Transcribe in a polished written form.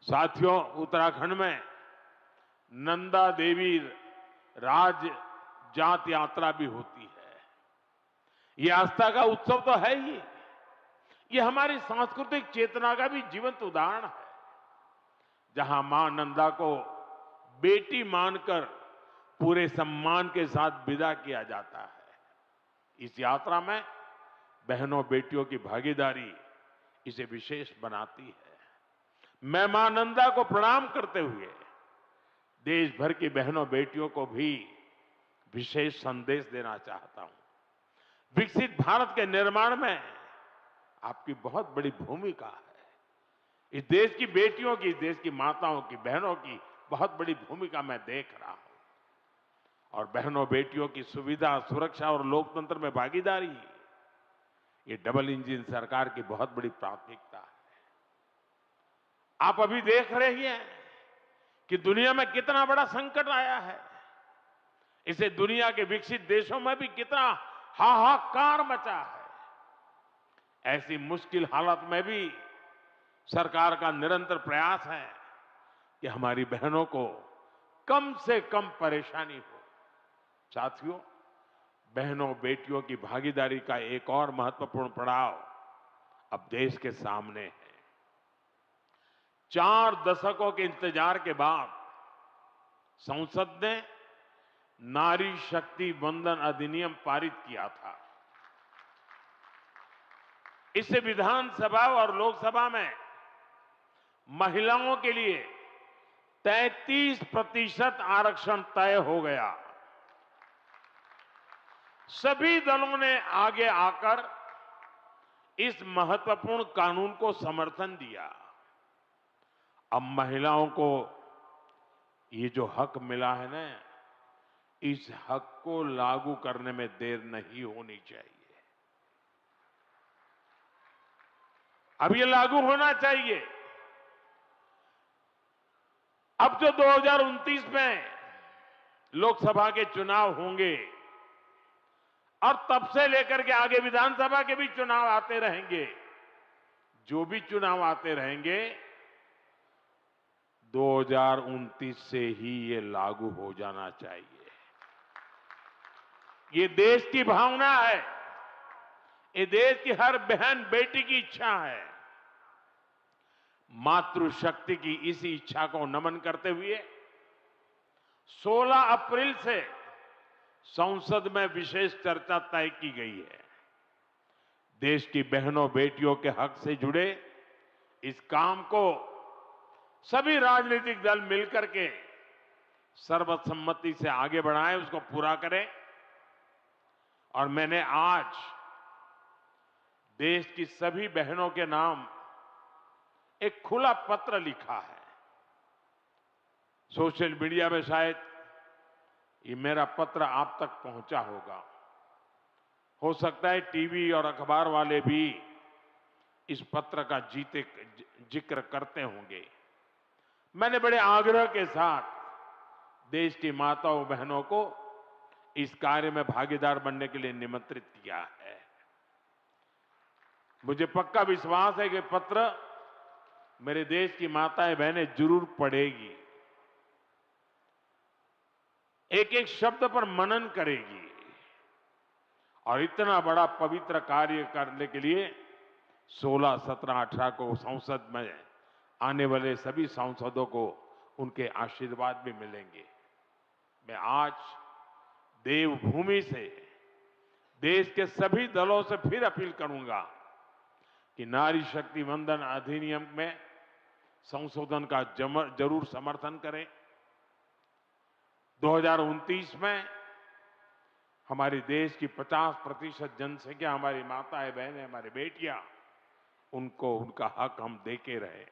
साथियों, उत्तराखंड में नंदा देवी राज जात यात्रा भी होती है। ये आस्था का उत्सव तो है ही, ये हमारी सांस्कृतिक चेतना का भी जीवंत उदाहरण है, जहां मां नंदा को बेटी मानकर पूरे सम्मान के साथ विदा किया जाता है। इस यात्रा में बहनों बेटियों की भागीदारी इसे विशेष बनाती है। मैं मां नंदा को प्रणाम करते हुए देश भर की बहनों बेटियों को भी विशेष संदेश देना चाहता हूं। विकसित भारत के निर्माण में आपकी बहुत बड़ी भूमिका है। इस देश की बेटियों की, इस देश की माताओं की, बहनों की बहुत बड़ी भूमिका मैं देख रहा हूं। और बहनों बेटियों की सुविधा, सुरक्षा और लोकतंत्र में भागीदारी, ये डबल इंजन सरकार की बहुत बड़ी प्राथमिकता है। आप अभी देख रहे हैं कि दुनिया में कितना बड़ा संकट आया है। इसे दुनिया के विकसित देशों में भी कितना हाहाकार मचा है। ऐसी मुश्किल हालत में भी सरकार का निरंतर प्रयास है कि हमारी बहनों को कम से कम परेशानी हो। साथियों, बहनों बेटियों की भागीदारी का एक और महत्वपूर्ण पड़ाव अब देश के सामने है। 4 दशकों के इंतजार के बाद संसद ने नारी शक्ति वंदन अधिनियम पारित किया था। इससे विधानसभा और लोकसभा में महिलाओं के लिए 33% आरक्षण तय हो गया। सभी दलों ने आगे आकर इस महत्वपूर्ण कानून को समर्थन दिया। अब महिलाओं को ये जो हक मिला है ना, इस हक को लागू करने में देर नहीं होनी चाहिए। अब ये लागू होना चाहिए। अब जो 2029 में लोकसभा के चुनाव होंगे और तब से लेकर के आगे विधानसभा के भी चुनाव आते रहेंगे, जो भी चुनाव आते रहेंगे 2029 से ही ये लागू हो जाना चाहिए। ये देश की भावना है, ये देश की हर बहन बेटी की इच्छा है। मातृशक्ति की इसी इच्छा को नमन करते हुए 16 अप्रैल से संसद में विशेष चर्चा तय की गई है। देश की बहनों बेटियों के हक से जुड़े इस काम को सभी राजनीतिक दल मिलकर के सर्वसम्मति से आगे बढ़ाएं, उसको पूरा करें। और मैंने आज देश की सभी बहनों के नाम एक खुला पत्र लिखा है। सोशल मीडिया में शायद ये मेरा पत्र आप तक पहुंचा होगा। हो सकता है टीवी और अखबार वाले भी इस पत्र का जिक्र करते होंगे। मैंने बड़े आग्रह के साथ देश की माताओं बहनों को इस कार्य में भागीदार बनने के लिए निमंत्रित किया है। मुझे पक्का विश्वास है कि पत्र मेरे देश की माताएं बहनें जरूर पढ़ेगी, एक एक शब्द पर मनन करेगी और इतना बड़ा पवित्र कार्य करने के लिए 16, 17, 18 को संसद में आने वाले सभी सांसदों को उनके आशीर्वाद भी मिलेंगे। मैं आज देवभूमि से देश के सभी दलों से फिर अपील करूंगा कि नारी शक्ति वंदन अधिनियम में संशोधन का जरूर समर्थन करें। 2029 में हमारे देश की 50% जनसंख्या हमारी माताएं बहनें, हमारी बेटियां, उनको उनका हक हम देके रहे।